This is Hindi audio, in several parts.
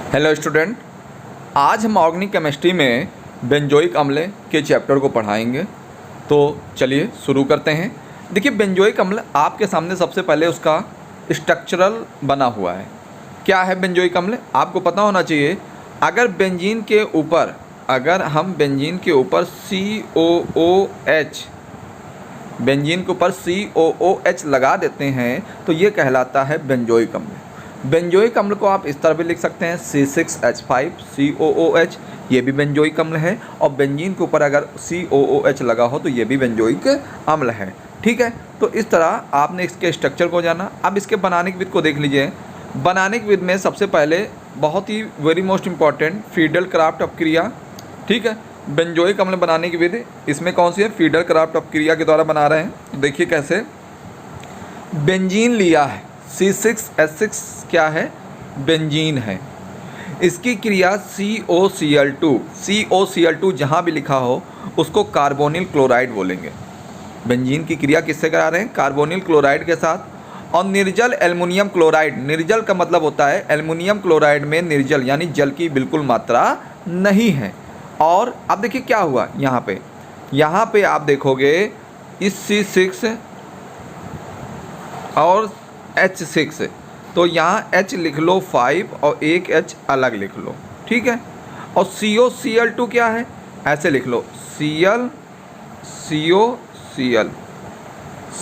हेलो स्टूडेंट, आज हम ऑर्गेनिक केमिस्ट्री में बेंजोइक अम्ल के चैप्टर को पढ़ाएंगे। तो चलिए शुरू करते हैं। देखिए, बेंजोइक अम्ल आपके सामने सबसे पहले उसका स्ट्रक्चरल बना हुआ है। क्या है बेंजोइक अम्ल? आपको पता होना चाहिए। अगर बेंजीन के ऊपर बेंजीन के ऊपर COOH लगा देते हैं तो ये कहलाता है बेंजोइक अम्ल। बेंजोइक अम्ल को आप इस तरह भी लिख सकते हैं C6H5COOH, ये भी बेंजोइक अम्ल है। और बेंजीन के ऊपर अगर COOH लगा हो तो ये भी बेंजोइक अम्ल है। ठीक है, तो इस तरह आपने इसके स्ट्रक्चर को जाना। अब इसके बनाने की विधि को देख लीजिए। बनाने की विधि में सबसे पहले बहुत ही वेरी मोस्ट इम्पॉर्टेंट फीडल क्राफ्ट अपक्रिया। ठीक है, बेंजोइक अम्ल बनाने की विधि इसमें कौन सी है? फीडल क्राफ्ट अपक्रिया के द्वारा बना रहे हैं। तो देखिए कैसे। बेंजीन लिया है, C6H6 क्या है? बेंजीन है। इसकी क्रिया COCl2 जहाँ भी लिखा हो उसको कार्बोनिल क्लोराइड बोलेंगे। बेंजीन की क्रिया किससे करा रहे हैं? कार्बोनिल क्लोराइड के साथ। और निर्जल एल्युमिनियम क्लोराइड, निर्जल का मतलब होता है एल्युमिनियम क्लोराइड में निर्जल यानी जल की बिल्कुल मात्रा नहीं है। और अब देखिए क्या हुआ यहाँ पे आप देखोगे इस C6 और H6, तो यहाँ H लिख लो 5 और एक H अलग लिख लो। ठीक है, और COCl2 क्या है? ऐसे लिख लो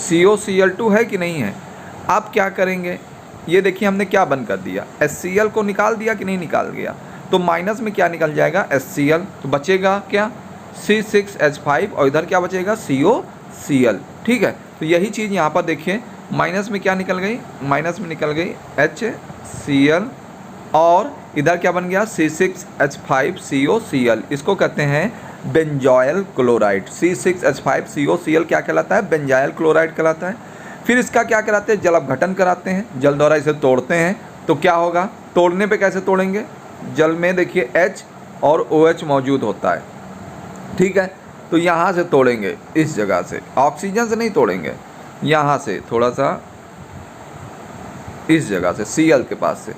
COCl2 है कि नहीं है? आप क्या करेंगे? ये देखिए हमने क्या बंद कर दिया, HCl को निकाल दिया कि नहीं निकाल गया? तो माइनस में क्या निकल जाएगा? HCl। तो बचेगा क्या? C6H5 और इधर क्या बचेगा? COCl। ठीक है, तो यही चीज़ यहाँ पर देखिए माइनस में क्या निकल गई? माइनस में निकल गई HCl और इधर क्या बन गया? C6H5COCl। इसको कहते हैं बेंजॉयल क्लोराइड। C6H5COCl क्या कहलाता है? बेंजाइल क्लोराइड कहलाता है। फिर इसका क्या कराते हैं? जल अपघटन कराते हैं, जल द्वारा इसे तोड़ते हैं। तो क्या होगा? तोड़ने पे कैसे तोड़ेंगे? जल में देखिए H और OH मौजूद होता है। ठीक है, तो यहाँ से तोड़ेंगे, इस जगह से, ऑक्सीजन से नहीं तोड़ेंगे, यहाँ से थोड़ा सा इस जगह से Cl के पास से।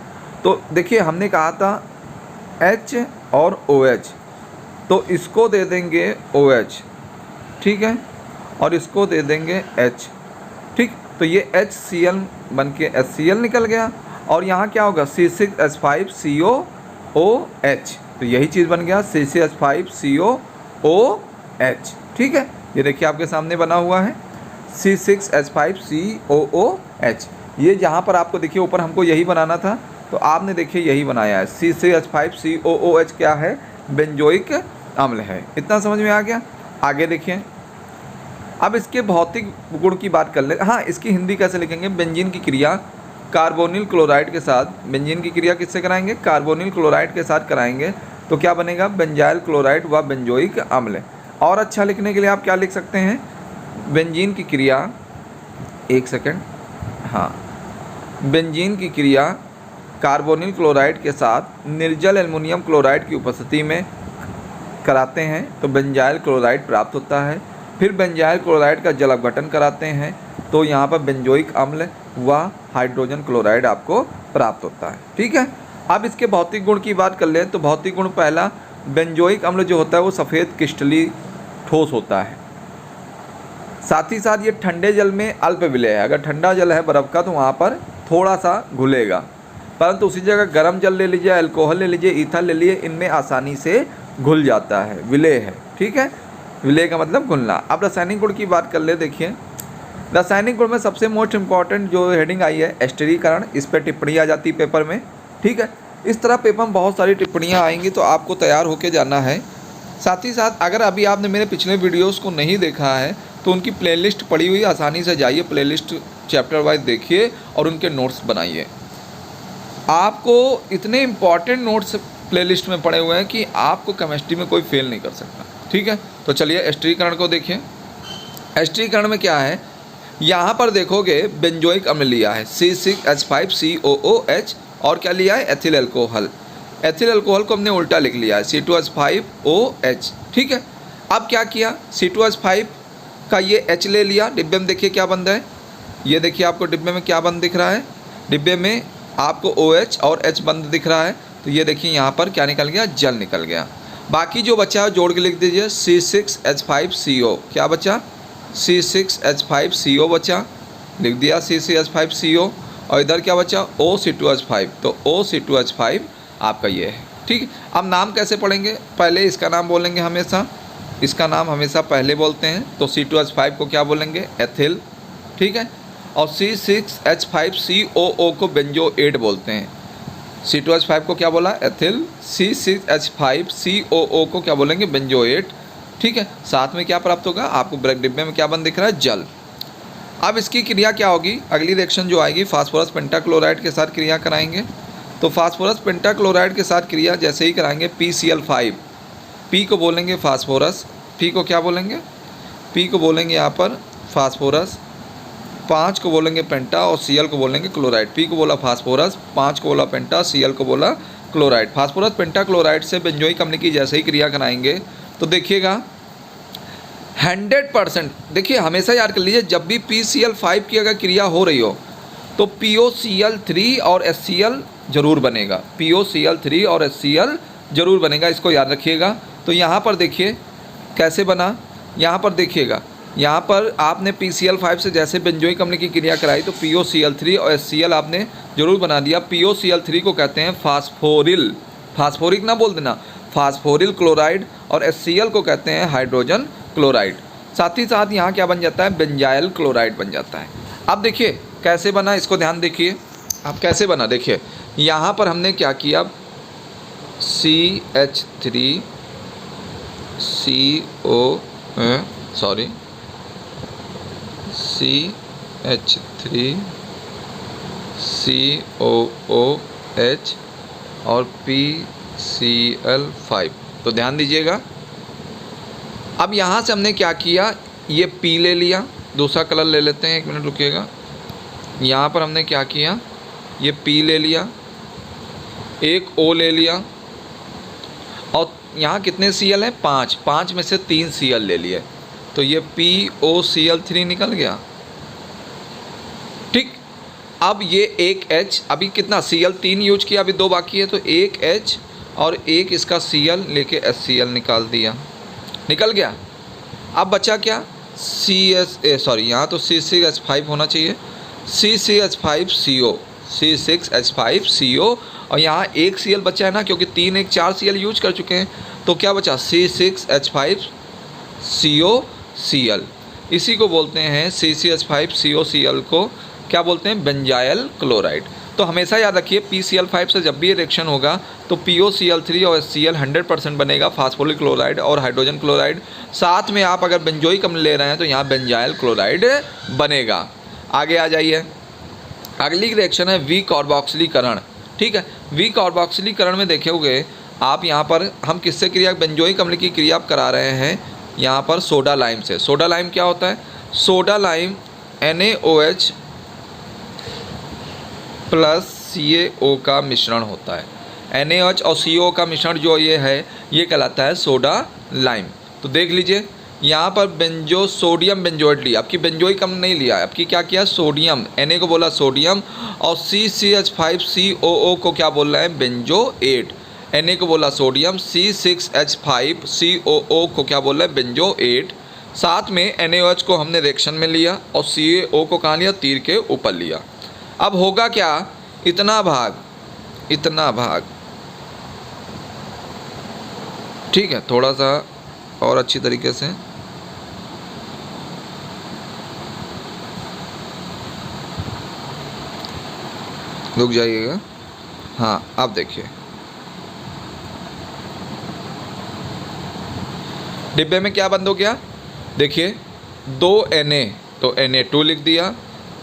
तो देखिए हमने कहा था H और OH, तो इसको दे देंगे OH। ठीक है, और इसको दे देंगे H। ठीक, तो ये HCl बन के HCl निकल गया। और यहाँ क्या होगा? C6H5COOH। तो यही चीज़ बन गया C6H5COOH। ठीक है, ये देखिए आपके सामने बना हुआ है C6H5COOH। ये जहाँ पर आपको देखिए ऊपर हमको यही बनाना था, तो आपने देखिए यही बनाया है। C6H5COOH क्या है? बेंजोइक अम्ल है। इतना समझ में आ गया? आगे देखिए, अब इसके भौतिक गुण की बात कर ले। हाँ, इसकी हिंदी कैसे लिखेंगे? बेंजीन की क्रिया कार्बोनिल क्लोराइड के साथ, बेंजीन की क्रिया किससे कराएंगे? कार्बोनिल क्लोराइड के साथ कराएंगे। तो क्या बनेगा? बेंजाइल क्लोराइड व बेंजोइक अम्ल। और अच्छा लिखने के लिए आप क्या लिख सकते हैं? बेंजीन की क्रिया, एक सेकेंड, हाँ, बेंजीन की क्रिया कार्बोनिल क्लोराइड के साथ निर्जल एल्युमिनियम क्लोराइड की उपस्थिति में कराते हैं तो बेंजाइल क्लोराइड प्राप्त होता है। फिर बेंजाइल क्लोराइड का जल अपघटन कराते हैं तो यहाँ पर बेंजोइक अम्ल व हाइड्रोजन क्लोराइड आपको प्राप्त होता है। ठीक है, अब इसके भौतिक गुण की बात कर लें तो भौतिक गुण पहला, बेंजोइक अम्ल जो होता है वो सफ़ेद क्रिस्टली ठोस होता है। साथ ही साथ ये ठंडे जल में अल्प विलेय है। अगर ठंडा जल है बर्फ़ का तो वहाँ पर थोड़ा सा घुलेगा, परंतु उसी जगह गर्म जल ले लीजिए, अल्कोहल ले लीजिए, ईथर ले लीजिए, इनमें आसानी से घुल जाता है, विलेय है। ठीक है, विलेय का मतलब घुलना। अब रासायनिक गुण की बात कर ले। देखिए रासायनिक गुण में सबसे मोस्ट इम्पॉर्टेंट जो हेडिंग आई है स्थिरीकरण, इस पर टिप्पणी आ जाती है पेपर में। ठीक है, इस तरह पेपर में बहुत सारी टिप्पणियाँ आएंगी तो आपको तैयार होके जाना है। साथ ही साथ अगर अभी आपने मेरे पिछले वीडियोस को नहीं देखा है तो उनकी प्लेलिस्ट पड़ी हुई, आसानी से जाइए प्लेलिस्ट चैप्टर वाइज देखिए और उनके नोट्स बनाइए। आपको इतने इम्पॉर्टेंट नोट्स प्लेलिस्ट में पड़े हुए हैं कि आपको केमिस्ट्री में कोई फेल नहीं कर सकता। ठीक है, तो चलिए स्थिरीकरण को देखिए। स्थिरीकरण में क्या है? यहाँ पर देखोगे बेंजोइक अम्ल लिया है C6H5COOH और क्या लिया है? Ethyl alcohol. एथिल अल्कोहल को हमने उल्टा लिख लिया है C2H5OH। ठीक है, अब क्या किया? C2H5 का ये H ले लिया, डिब्बे में देखिए क्या बंद है, ये देखिए आपको डिब्बे में क्या बंद दिख रहा है, डिब्बे में आपको OH और H बंद दिख रहा है। तो ये देखिए यहाँ पर क्या निकल गया, जल निकल गया। बाकी जो बचा है जोड़ के लिख दीजिए, C6H5CO। क्या बचा, C6H5CO बचा, लिख दिया C6H5CO। और इधर क्या बचा, OC2H5, तो OC2H5 आपका ये है। ठीक, अब नाम कैसे पढ़ेंगे, पहले इसका नाम बोलेंगे हमेशा, इसका नाम हमेशा पहले बोलते हैं। तो C2H5 को क्या बोलेंगे, एथिल। ठीक है, और C6H5COO को बेंजोएट बोलते हैं। C2H5 को क्या बोला, एथिल। C6H5COO को क्या बोलेंगे, बेंजोएट। ठीक है, साथ में क्या प्राप्त होगा आपको, ब्रेक डिब्बे में क्या बंद दिख रहा है, जल। अब इसकी क्रिया क्या होगी, अगली रिएक्शन जो आएगी फास्फोरस पेंटाक्लोराइड के साथ क्रिया कराएंगे। तो फास्फोरस पेंटाक्लोराइड के साथ क्रिया जैसे ही कराएंगे, PCl5, P को बोलेंगे फास्फोरस, P को क्या बोलेंगे, P को बोलेंगे यहाँ पर फास्फोरस, 5 को बोलेंगे पेंटा और Cl को बोलेंगे क्लोराइड। P को बोला फास्फोरस, 5 को बोला पेंटा, Cl को बोला क्लोराइड। फास्फोरस पेंटाक्लोराइड से बेंजोइक अम्ल की जैसे ही क्रिया कराएंगे तो देखिएगा 100%, देखिए हमेशा याद कर लीजिए, जब भी PCl5 की अगर क्रिया हो रही हो तो POCl3 और HCl जरूर बनेगा, POCl3 और HCl जरूर बनेगा, इसको याद रखिएगा। तो यहाँ पर देखिए कैसे बना, यहाँ पर देखिएगा, यहाँ पर आपने PCl5 से जैसे बेंजोइक अम्ल की क्रिया कराई तो POCl3 और HCl आपने जरूर बना दिया। POCl3 को कहते हैं फास्फोरिल, फास्फोरिक ना बोल देना, फास्फोरिल क्लोराइड, और HCl को कहते हैं हाइड्रोजन क्लोराइड। साथ ही साथ यहाँ क्या बन जाता है, बेंजाइल क्लोराइड बन जाता है। अब देखिए कैसे बना, इसको ध्यान देखिए, अब कैसे बना, देखिए यहाँ पर हमने क्या किया, CH3COOH और PCl5। तो ध्यान दीजिएगा, अब यहाँ से हमने क्या किया, ये P ले लिया, दूसरा कलर ले लेते हैं, 1 मिनट रुकिएगा। यहाँ पर हमने क्या किया, ये P ले लिया, एक O ले लिया, और यहाँ कितने Cl हैं, 5, 5 में से 3 Cl ले लिए, तो ये POCl3 निकल गया। ठीक, अब ये एक H, अभी कितना Cl 3 यूज किया, अभी 2 बाकी है, तो एक H और एक इसका Cl लेके HCl निकाल दिया, निकल गया। अब बचा क्या, यहाँ तो C6H5 होना चाहिए, C6H5CO, और यहाँ एक Cl बचा है ना, क्योंकि 3 1 4 Cl यूज कर चुके हैं, तो क्या बचा, C6H5COCl। इसी को बोलते हैं, CCH5COCl को क्या बोलते हैं, बेंजाइल क्लोराइड। तो हमेशा याद रखिए PCl5 से जब भी ये रिएक्शन होगा तो POCl3 और HCl 100% बनेगा, फास्फोरिक क्लोराइड और हाइड्रोजन क्लोराइड। साथ में आप अगर बेंजोइक अम्ल ले रहे हैं तो यहाँ बेंजाइल क्लोराइड बनेगा। आगे आ जाइए, अगली रिएक्शन है विकार्बोक्सिलीकरण। ठीक है, विकार्बोक्सिलीकरण में देखोगे आप, यहाँ पर हम किससे क्रिया, बेंजोइक अम्ल की क्रिया आप करा रहे हैं यहाँ पर सोडा लाइम से। सोडा लाइम क्या होता है, soda lime NaOH plus CaO का मिश्रण होता है। NaOH और CO का मिश्रण जो ये है, ये कहलाता है सोडा लाइम। तो देख लीजिए यहाँ पर सोडियम बेंजोएट लिया, आपकी बेंजोइक अम्ल नहीं लिया, आपकी क्या किया, सोडियम, Na को बोला सोडियम, और CCH5COO को क्या बोल रहा है, बेंजोएट। Na को बोला सोडियम, C6H5COO को क्या बोल रहा है, बेंजोएट। साथ में NaOH को हमने रिएक्शन में लिया और CaO को कहाँ लिया, तीर के ऊपर लिया। अब होगा क्या, इतना भाग, ठीक है, थोड़ा सा और अच्छी तरीके से, रुक जाइएगा। हाँ, अब देखिए डिब्बे में क्या बंद हो गया, देखिए 2 Na, तो Na2 लिख दिया,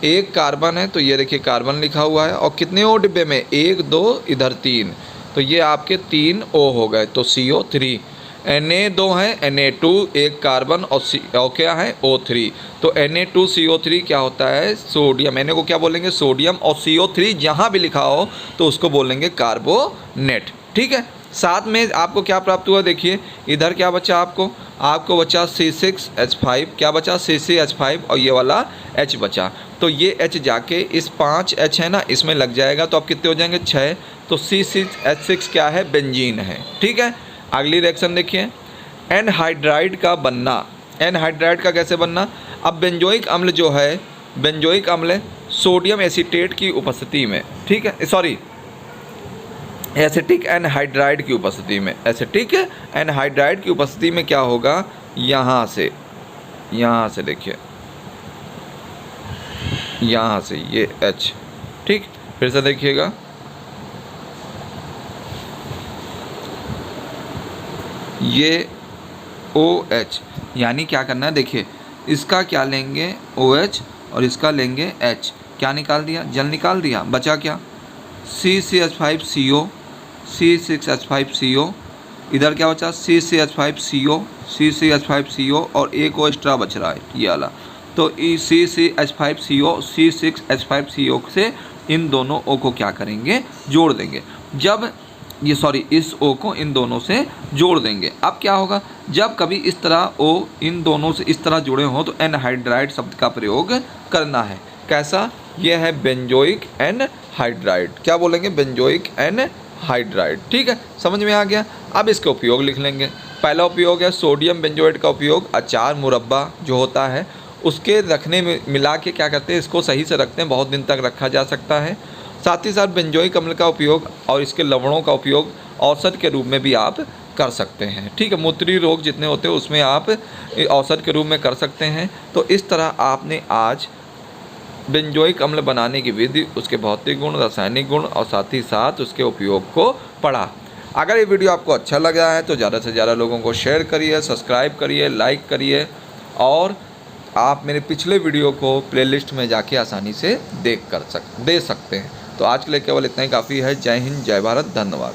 एक कार्बन है तो ये देखिए कार्बन लिखा हुआ है, और कितने O डिब्बे में, 1 2 इधर 3, तो ये आपके 3 O हो गए, तो CO3। Na2 है, Na2 एक कार्बन और क्या है, O3, तो Na2CO3 क्या होता है, सोडियम। Na को क्या बोलेंगे, सोडियम, और CO3 जहाँ भी लिखा हो तो उसको बोलेंगे कार्बोनेट। ठीक है, साथ में आपको क्या प्राप्त हुआ, देखिए इधर क्या बचा आपको बचा C6H5, क्या बचा CCH5 और ये वाला H बचा। तो ये H जाके इस 5 H है ना, इसमें लग जाएगा तो अब कितने हो जाएंगे 6। तो C6H6 क्या है, बेंजीन है। ठीक है, अगली रिएक्शन देखिए, एनहाइड्राइड का बनना। एनहाइड्राइड का कैसे बनना, अब बेंजोइक अम्ल जो है, बेंजोइक अम्ल सोडियम एसीटेट की उपस्थिति में, ठीक है, सॉरी एसिटिक एनहाइड्राइड की उपस्थिति में, एसिटिक एनहाइड्राइड की उपस्थिति में क्या होगा, यहाँ से देखिए, यहाँ से ये H, ठीक, फिर से देखिएगा, ये OH, यानी क्या करना है, देखिए इसका क्या लेंगे OH और इसका लेंगे H, क्या निकाल दिया, जल निकाल दिया, बचा क्या CCH5CO, C6H5CO, इधर क्या बचा CCH5CO, CCH5CO और एक और एक्स्ट्रा बच रहा है ये वाला। तो CCH5CO, C6H5CO से इन दोनों O को क्या करेंगे, जोड़ देंगे। जब ये सॉरी इस O को इन दोनों से जोड़ देंगे। अब क्या होगा, जब कभी इस तरह O इन दोनों से इस तरह जुड़े हों तो एनहाइड्राइड शब्द का प्रयोग करना है। कैसा, यह है बेंजोइक एनहाइड्राइड, क्या बोलेंगे, बेंजोइक एनहाइड्राइड। ठीक है, समझ में आ गया। अब इसके उपयोग लिख लेंगे। पहला उपयोग है सोडियम बेंजोएट का उपयोग, अचार मुरब्बा जो होता है उसके रखने में मिला के क्या करते हैं, इसको सही से रखते हैं, बहुत दिन तक रखा जा सकता है। साथ ही साथ बेंजोइक अम्ल का उपयोग और इसके लवणों का उपयोग औषध के रूप में भी आप कर सकते हैं। ठीक है, मूत्री रोग जितने होते हैं उसमें आप औषध के रूप में कर सकते हैं। तो इस तरह आपने आज बेंजोइक अम्ल बनाने की विधि, उसके भौतिक गुण, रासायनिक गुण और साथ ही साथ उसके उपयोग को पढ़ा। अगर ये वीडियो आपको अच्छा लगा है तो ज़्यादा से ज़्यादा लोगों को शेयर करिए, सब्सक्राइब करिए, लाइक करिए और आप मेरे पिछले वीडियो को प्लेलिस्ट में जाके आसानी से दे सकते हैं। तो आज के लिए केवल इतना ही काफ़ी है। जय हिंद, जय भारत, धन्यवाद।